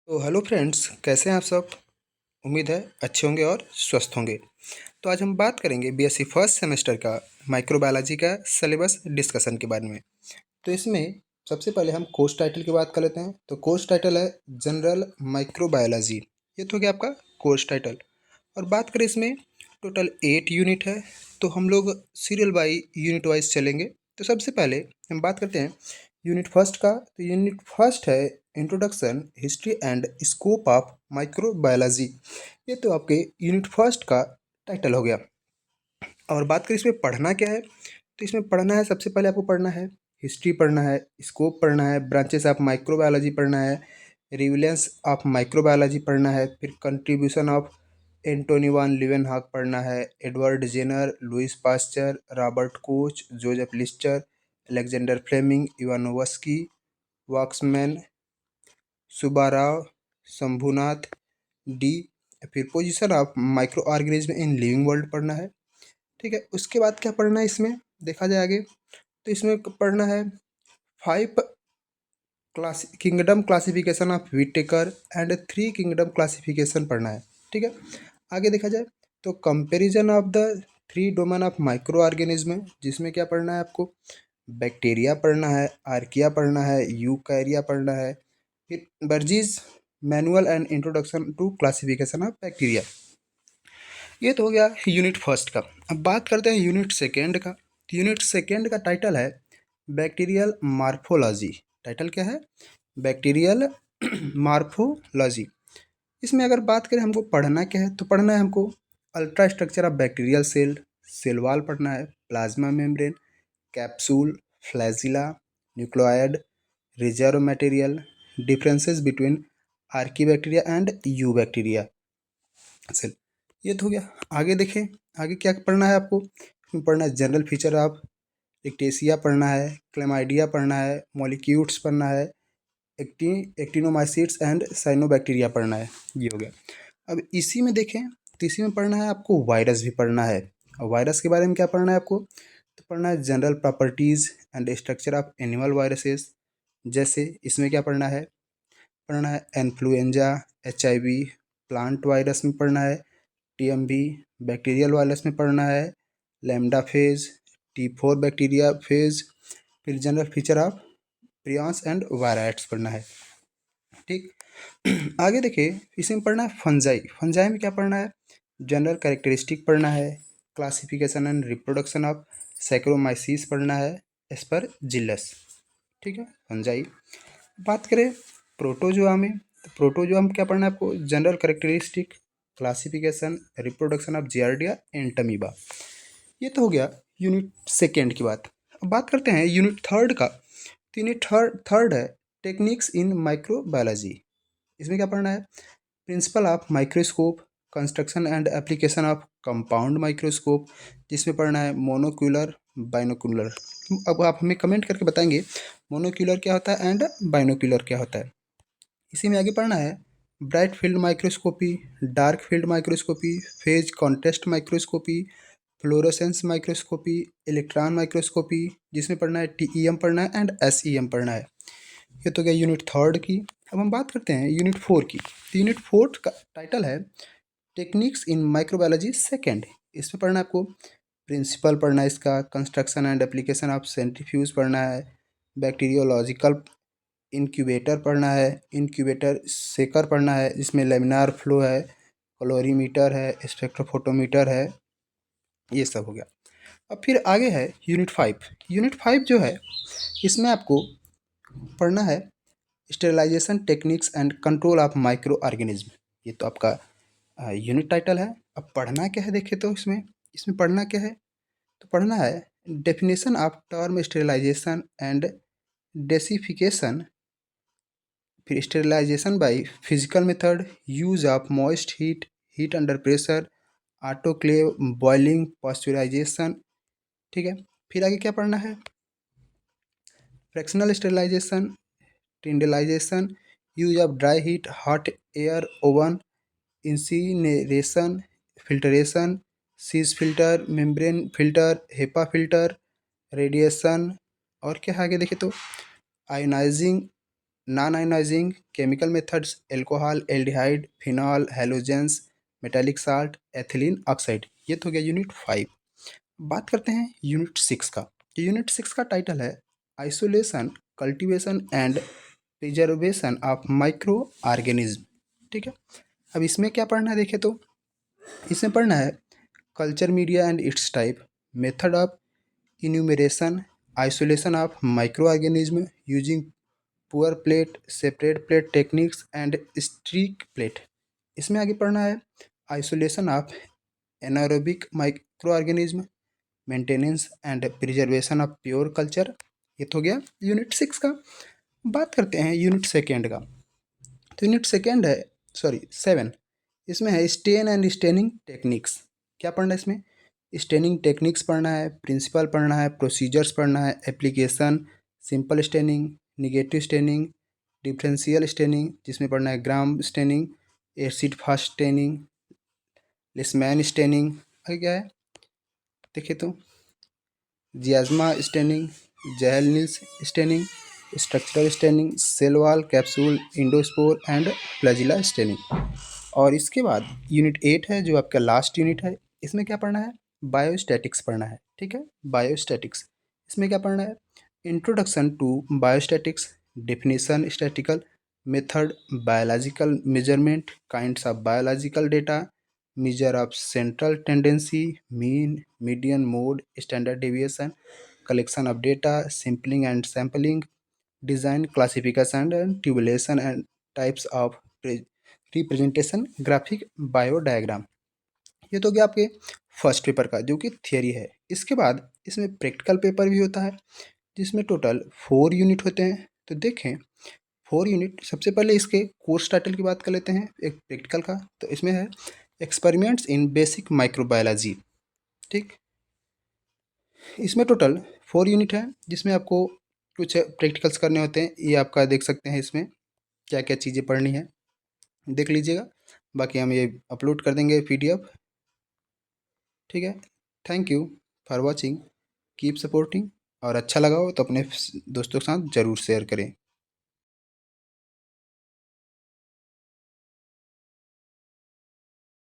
तो hello friends, कैसे हैं आप सब। उम्मीद है अच्छे होंगे और स्वस्थ होंगे। तो आज हम बात करेंगे बीएससी फर्स्ट सेमेस्टर का माइक्रोबायोलॉजी का सिलेबस डिस्कशन के बारे में। तो इसमें सबसे पहले हम कोर्स टाइटल की बात कर लेते हैं। तो कोर्स टाइटल है जनरल माइक्रोबायोलॉजी। ये तो हो गया आपका कोर्स टाइटल। और बात करें इसमें टोटल 8 यूनिट है। तो हम लोग सीरियल बाई यूनिट वाइज चलेंगे। तो सबसे पहले हम बात करते हैं यूनिट फर्स्ट का। तो यूनिट फर्स्ट है introduction history and scope of microbiology. ये तो आपके यूनिट फर्स्ट का टाइटल हो गया। और बात करें इसमें पढ़ना क्या है। तो इसमें पढ़ना है, सबसे पहले आपको पढ़ना है हिस्ट्री, पढ़ना है स्कोप, पढ़ना है ब्रांचेस ऑफ माइक्रोबायोलॉजी, पढ़ना है रिविलेंस ऑफ माइक्रोबायोलॉजी, पढ़ना है फिर contribution of Antonie van Leeuwenhoek, पढ़ना है Edward Jenner, Louis Pasteur, Robert Koch, Joseph Lister, Alexander Fleming, Ivanovsky, Waksman, Subbarao, Shambhunath De. फिर position of micro organism in living world पढ़ना है। ठीक है, उसके बाद क्या पढ़ना है इसमें देखा जाए आगे। तो इसमें पढ़ना है 5 kingdom classification of Whittaker and 3 kingdom classification पढ़ना है। ठीक है, आगे देखा जाए तो comparison of the 3 domain of micro organism, जिसमें क्या पढ़ना है आपको, बैक्टीरिया पढ़ना है, आर्किया पढ़ना है, यूकैरिया पढ़ना है, फिर Bergey's manual and introduction to classification of bacteria. ये तो हो गया यूनिट फर्स्ट का। अब बात करते हैं यूनिट सेकेंड का। यूनिट सेकेंड का टाइटल है बैक्टीरियल मार्फोलॉजी। टाइटल क्या है? Bacterial morphology. इसमें अगर बात करें हमको पढ़ना क्या है, तो पढ़ना है हमको ultrastructure of bacterial cell, cell wall पढ़ना है, plasma membrane, capsule, flagella, nucleoid, reserve material, differences between archaebacteria and eubacteria cell. ये तो हो गया। आगे देखें, आगे क्या पढ़ना है आपको। इसमें पढ़ना है जनरल फीचर ऑफ एक्टेसिया, पढ़ना है क्लेमाइडिया, पढ़ना है मॉलिक्यूल्स, पढ़ना है एक्टिनोमाइसिट्स एंड साइनोबैक्टीरिया पढ़ना है। ये हो गया। अब इसी में देखें तो इसी में पढ़ना है आपको वायरस भी पढ़ना है। और वायरस के बारे में क्या पढ़ना है आपको, तो पढ़ना है general properties and structure of animal viruses. जैसे इसमें क्या पढ़ना है इन्फ्लुएंजा, HIV, प्लांट वायरस में पढ़ना है TMV, बैक्टीरियल वायरस में पढ़ना है lambda phase, T4 bacteria phase, फिर जनरल फीचर ऑफ प्रियंस एंड वायराइट्स पढ़ना है। ठीक, आगे देखिए इसी में पढ़ना है फंजाई। फंजाई में क्या पढ़ना है, जनरल कैरेक्टरिस्टिक पढ़ना है, classification and reproduction of saccharomyces पढ़ना है एस्परजिलस। ठीक है, फंजाई। बात करें प्रोटोजोआ में, तो प्रोटोजोआ में क्या पढ़ना है आपको, general characteristic, classification, reproduction of giardia Entamoeba. ये तो हो गया यूनिट सेकेंड की बात। अब बात करते हैं यूनिट थर्ड का। तो यूनिट थर्ड है टेक्निक्स इन माइक्रोबायोलॉजी। इसमें क्या पढ़ना है, principle of microscope, construction and application of compound microscope, जिसमें पढ़ना है मोनोक्यूलर, बाइनोक्यूलर। अब आप हमें कमेंट करके बताएंगे मोनोक्यूलर क्या होता है एंड बाइनोक्यूलर क्या होता है। इसी में आगे पढ़ना है bright field microscopy, dark field microscopy, phase contest microscopy, fluorescence microscopy, electron microscopy, जिसमें पढ़ना है TEM पढ़ना है एंड SEM पढ़ना है। ये तो गया यूनिट थर्ड की। अब हम बात करते हैं यूनिट फोर की। तो यूनिट फोर्थ का टाइटल है टेक्निक्स इन माइक्रोबायोलॉजी सेकेंड। इसमें पढ़ना है आपको प्रिंसिपल पढ़ना है इसका, construction and application of centrifuge पढ़ना है, बैक्टीरियोलॉजिकल इनक्यूबेटर पढ़ना है, इनक्यूबेटर सेकर पढ़ना है जिसमें लेमिनार फ्लो है, कैलोरीमीटर है, स्पेक्ट्रोफोटोमीटर है। ये सब हो गया। अब फिर आगे है यूनिट फाइव। यूनिट फाइव जो है इसमें आपको पढ़ना है sterilisation techniques and control of micro organism. ये तो आपका यूनिट टाइटल है। अब पढ़ना क्या है देखें तो इसमें इसमें पढ़ना क्या है, तो पढ़ना है definition of term sterilisation and disinfection, फिर sterilisation by physical method, use of moist heat, heat under pressure, autoclave, boiling, pasteurisation. ठीक है, फिर आगे क्या पढ़ना है, fractional sterilisation, tyndallisation, use of dry heat, hot air oven, incineration, filtration, सीज filter, membrane filter, HEPA filter, radiation. और क्या है आगे देखें तो ionising non ionising chemical methods, alcohol, aldehyde, phenol, halogens, metallic salt, ethylene oxide. ये तो हो गया यूनिट 5। बात करते हैं यूनिट 6 का। यूनिट 6 का टाइटल है isolation, cultivation and preservation of micro organism. ठीक है, अब इसमें क्या पढ़ना है देखें तो इसमें पढ़ना है culture media and it's type, method of enumeration, isolation of micro organism using poor plate, separate plate techniques and streak plate. इसमें आगे पढ़ना है isolation of anaerobic micro organism, maintenance and preservation of pure culture. ये तो हो गया unit 6 का। बात करते हैं यूनिट सेकेंड का। तो यूनिट सेकेंड है, सॉरी 7, इसमें है स्टेन एंड स्टेनिंग टेक्निक्स। क्या पढ़ना है इसमें? स्टेनिंग टेक्निक्स पढ़ना है, प्रिंसिपल पढ़ना है, प्रोसीजर्स पढ़ना है, application, simple staining, negative staining, differential staining जिसमें पढ़ना है Gram staining, acid fast staining, Leishman staining. आगे क्या है देखिए तो Giemsa staining, Ziehl Neelsen staining, structural staining, cell wall, capsule, endospore and flagella staining. और इसके बाद यूनिट 8 है जो आपका लास्ट यूनिट है। इसमें क्या पढ़ना है? बायोस्टैटिक्स पढ़ना है। ठीक है, बायोस्टैटिक्स। इसमें क्या पढ़ना है? Introduction to biostatistics, definition, statistical method, biological measurement, kinds of biological data, measure of central tendency, mean, median, mode, standard deviation, collection of data, sampling and sampling, design, classification and tabulation and types of representation, graphic, biodiagram। ये तो गया आपके first paper का जो कि theory है। इसके बाद इसमें प्रैक्टिकल पेपर भी होता है जिसमें टोटल 4 यूनिट होते हैं। तो देखें 4 यूनिट, सबसे पहले इसके कोर्स टाइटल की बात कर लेते हैं एक प्रैक्टिकल का। तो इसमें है एक्सपेरिमेंट्स इन बेसिक माइक्रोबायोलॉजी। ठीक, इसमें टोटल 4 यूनिट है जिसमें आपको कुछ प्रैक्टिकल्स करने होते हैं। ये आपका देख सकते हैं इसमें क्या क्या चीज़ें पढ़नी है, देख लीजिएगा। बाकी हम ये अपलोड कर देंगे PDF। ठीक है, thank you for watching, keep supporting. और अच्छा लगा हो तो अपने दोस्तों के साथ ज़रूर शेयर करें।